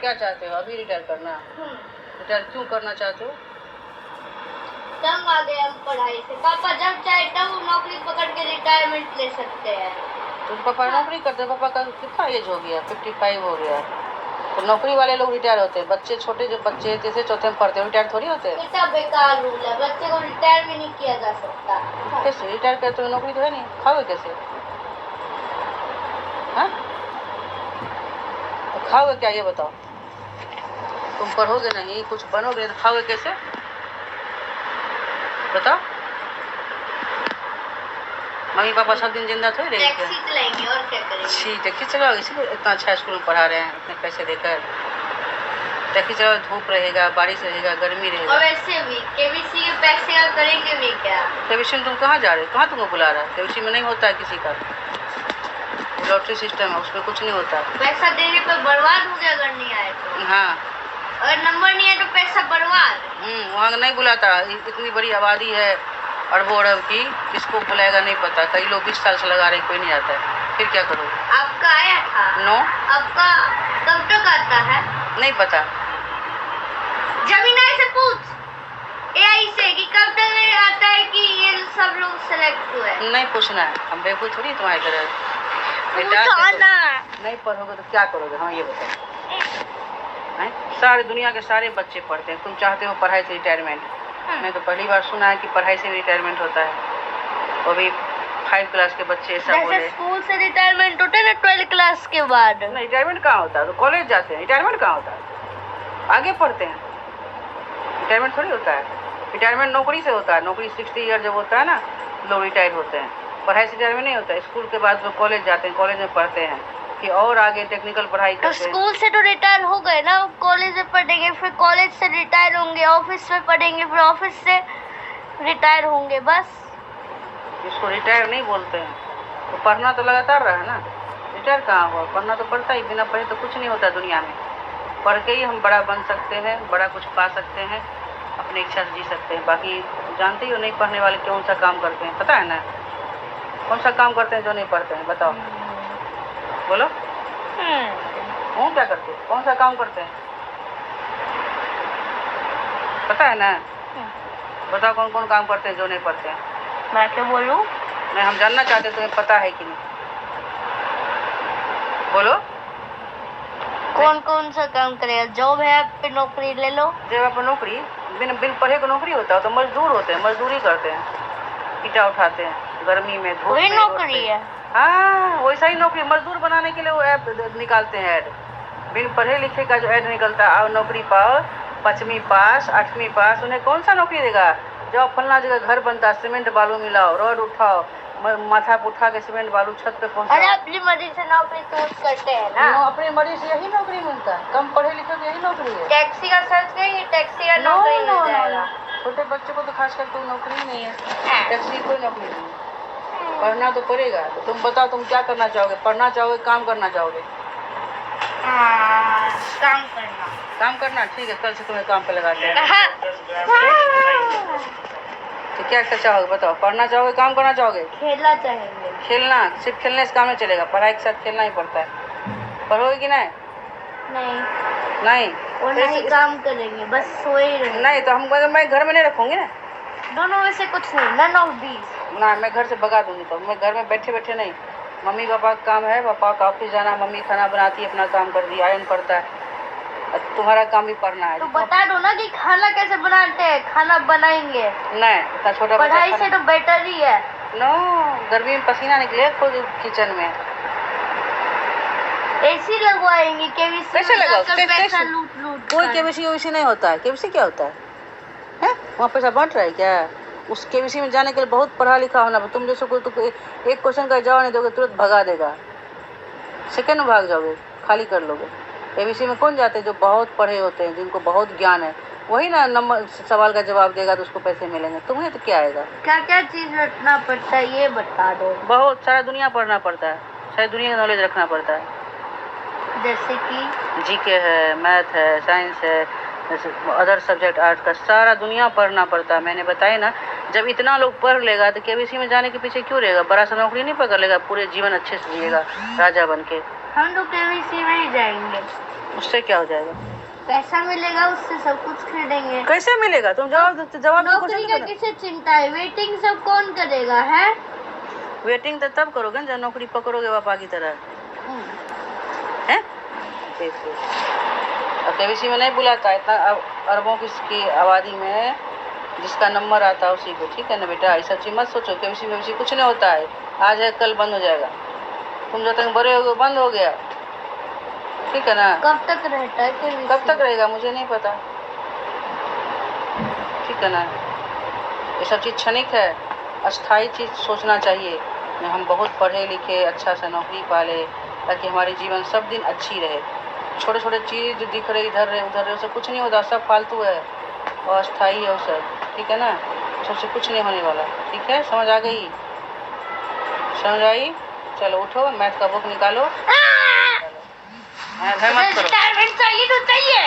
क्या चाहते हो अभी रिटायर करना? रिटायर क्यों करना चाहते हो? तंग आ गए हम पढ़ाई से। पापा जब चाहे तब नौकरी पकड़ के रिटायरमेंट ले सकते हैं। तो पापा नौकरी करते हैं, पापा का कितना एज हो गया? 55 हो गया। तो नौकरी वाले लोग रिटायर होते हैं, बच्चे छोटे जो बच्चे तीसरे चौथे में पढ़ते हैं रिटायर थोड़ी होते हैं। कितना बेकार रूल है, बच्चे को रिटायर भी नहीं किया जा सकता। कैसे रिटायर करते हो? नौकरी तो है नहीं, खाओगे कैसे? हाँ तो खाओगे क्या ये बताओ? तुम पढ़ोगे नहीं, कुछ बनोगे तो खाओगे कैसे बताओ? मम्मी पापा सब दिन जिंदा थोड़ी रहेंगे। टैक्सी चलाएंगे और क्या करेंगे? अच्छी टैक्सी चलाओ, इसीलिए इतना अच्छा स्कूल में पढ़ा रहे हैं इतने पैसे देकर। टैक्सी चलाओ, धूप रहेगा, बारिश रहेगा, गर्मी रहेगा। और वैसे भी केबीसी के पैसे का करेंगे भी क्या? केबीसी में तुम कहाँ जा रहे हो? कहाँ तुमको बुला रहा है? केबीसी में नहीं होता है किसी का, लॉटरी सिस्टम है, उसमें कुछ नहीं होता। पैसा देने पर बर्बाद हो गया अगर नहीं आए तो। हाँ अगर नंबर नहीं है तो पैसा बर्बाद। वहाँ नहीं बुलाता। इतनी बड़ी आबादी है अरबों अरब की, किसको बुलाएगा नहीं पता। कई लोग 20 साल से लगा रहे हैं, कोई नहीं आता है, फिर क्या करोगे? आपका आया था? नो। आपका कब तक आता है? नहीं पता। जमीनाई से पूछ एआई से कि कब तक आता है कि ये सब लोग सेलेक्ट हुए। नहीं पूछना है, हम बेवकूफ थोड़ी तुम्हारी तरह। नहीं पढ़ोगे तो क्या करोगे? हाँ ये बताओ। सारी दुनिया के सारे बच्चे पढ़ते हैं, तुम चाहते हो पढ़ाई से रिटायरमेंट? मैं तो पहली बार सुना है कि पढ़ाई से रिटायरमेंट होता है। वो भी 5 क्लास के बच्चे ऐसा बोले। स्कूल से रिटायरमेंट होता है ना 12 क्लास के बाद। नहीं रिटायरमेंट कहाँ होता है? तो कॉलेज जाते हैं, रिटायरमेंट कहाँ होता है? आगे पढ़ते हैं, रिटायरमेंट थोड़ी होता है। रिटायरमेंट नौकरी से होता है, नौकरी 60 ईयर जब होता है ना लोग रिटायर होते हैं। पढ़ाई से रिटायरमेंट नहीं होता है। स्कूल के बाद वो कॉलेज जाते हैं, कॉलेज में पढ़ते हैं कि और आगे टेक्निकल पढ़ाई तो करते हैं। स्कूल से तो रिटायर हो गए ना, कॉलेज में पढ़ेंगे, फिर कॉलेज से रिटायर होंगे, ऑफिस में पढ़ेंगे, फिर ऑफिस से रिटायर होंगे, बस। इसको रिटायर नहीं बोलते हैं। तो पढ़ना तो लगातार रहा ना, रिटायर कहाँ हुआ? पढ़ना तो पड़ता ही, बिना पढ़े तो कुछ नहीं होता दुनिया में। पढ़ के ही हम बड़ा बन सकते हैं, बड़ा कुछ पा सकते हैं, अपनी इच्छा से जी सकते हैं। बाकी जानते ही हो नहीं पढ़ने वाले कौन सा काम करते हैं, पता है ना? कौन सा काम करते हैं जो नहीं पढ़ते हैं? बताओ, बोलो। वो क्या करते हैं? कौन सा काम करते हैं पता है ना? बताओ कौन कौन काम करते हैं जो नहीं पढ़ते हैं? मैं क्या बोलूं? नहीं, हम जानना चाहते हैं तुम्हें पता है कि नहीं, बोलो। कौन कौन सा काम करेगा? जॉब है, आप पे नौकरी ले लो। जब आप नौकरी बिन पढ़े को नौकरी होता है तो मजदूर होते हैं, मजदूरी करते हैं, ईटा उठाते हैं गर्मी में, धूप वही में। नौकरी है। हाँ वैसा ही नौकरी, मजदूर बनाने के लिए वो ऐप निकालते हैं ऐड। बिन पढ़े लिखे का जो ऐड निकलता है, आओ नौकरी पाओ, 5वीं पास 8वीं पास, उन्हें कौन सा नौकरी देगा? जब फलना जगह घर बनता है, सीमेंट बालू मिलाओ, रोड उठाओ, माथा पर उठा के सीमेंट बालू छत पे पहुँचाओ। अरे अपनी मर्जी से नौकरी चूज करते हैं ना। अपनी मर्जी से यही नौकरी मिलता है, कम पढ़े लिखे को यही नौकरी है। टैक्सी का सर्च करेंगे, टैक्सी का नौकरी मिल जाएगा। छोटे बच्चों को तो खास कर कोई नौकरी ही नहीं है, टैक्सी कोई नौकरी नहीं है। पढ़ना तो पड़ेगा। तो तुम बताओ तुम क्या करना चाहोगे? पढ़ना चाहोगे, काम करना चाहोगे? काम करना। काम करना, ठीक है, कल से तुम्हें काम पे लगाते हैं। तो क्या चाहोगे बताओ? पढ़ना चाहोगे, काम करना चाहोगे? खेलना चाहेंगे। खेलना? सिर्फ खेलने से काम नहीं चलेगा, पढ़ाई के साथ खेलना ही पड़ता है। पढ़ोगे कि नहीं? नहीं और नहीं काम करेंगे, बस सोए ही रहेंगे। नहीं तो हम मैं घर में नहीं रखूंगी ना। दोनों में से कुछ नहीं, none of these। ना मैं घर से भगा दूंगी। तो मैं घर में बैठे बैठे नहीं, मम्मी पापा का काम है, पापा का ऑफिस जाना, मम्मी खाना बनाती है, अपना काम कर दी, आयरन पड़ता है, तुम्हारा काम भी पढ़ना है। तो बता दो ना कि खाना कैसे बनाते हैं, खाना बनाएंगे। नहीं, इतना छोटा पढ़ाई से तो बेटर ही है। नो, गर्मी में पसीना निकले खुद किचन में। एसी लगवाएंगे, केबीसी कैसे लगाओ? पैसा लूट कोई केबीसी नहीं होता है। केबीसी क्या होता है? वहाँ पैसा बांट रहा है क्या? उस केबीसी में जाने के लिए बहुत पढ़ा लिखा होना। तुम जैसे कोई तो एक क्वेश्चन का जवाब नहीं दोगे तुरंत भगा देगा, सेकंड में भाग जाओगे, खाली कर लोगे। केबीसी में कौन जाते हैं? जो बहुत पढ़े होते हैं, जिनको बहुत ज्ञान है, वही ना नंबर सवाल का जवाब देगा तो उसको पैसे मिलेंगे। तुम्हें तो क्या आएगा? क्या क्या चीज रखना पड़ता है ये बता दो। बहुत सारा दुनिया पढ़ना पड़ता है, सारी दुनिया का नॉलेज रखना पड़ता है। जैसे कि जीके है, मैथ है, साइंस है, अदर सब्जेक्ट आर्ट का सारा दुनिया पढ़ना पड़ता है। मैंने बताया ना, जब इतना लोग पढ़ लेगा तो केबीसी में जाने के पीछे क्यों रहेगा? बड़ा सा नौकरी नहीं पकड़ लेगा, पूरे जीवन अच्छे से जिएगा राजा बन के। हम लोग केवीसी में ही जाएंगे। उससे क्या हो जाएगा? पैसा मिलेगा, उससे सब कुछ खरीदेंगे। कैसे मिलेगा? तुम जवाब दो नौकरी का क्वेश्चन। किसे चिंता है? वेटिंग सब कौन करेगा है? वेटिंग तो तब करोगे जब नौकरी पकड़ोगे पापा की तरह है। देखो अब केबीसी में नहीं बुलाता, इतना अरबों की आबादी में जिसका नंबर आता है उसी को। ठीक है ना बेटा, ऐसा चीज मत सोचो। केबीसी में कुछ नहीं होता है, आज है कल बंद हो जाएगा। तुम जब तक बड़े हो गए बंद हो गया। ठीक है ना? कब तक रहता है केबीसी? कब तक रहेगा मुझे नहीं पता। ठीक है ना? ये सब चीज क्षणिक है, अस्थायी चीज सोचना चाहिए। हम बहुत पढ़े लिखे अच्छा सा नौकरी पाले ताकि हमारी जीवन सब दिन अच्छी रहे। छोटे छोटे चीज जो दिख रहे इधर रहे उधर रहे उससे कुछ नहीं होता, सब फालतू है और अस्थायी है वो सब। ठीक है ना? सबसे कुछ नहीं होने वाला। ठीक है, समझ आ गई? समझ आई? चलो उठो, मैथ का बुक निकालो। मत करो। रिटायरमेंट चाहिए तो चाहिए।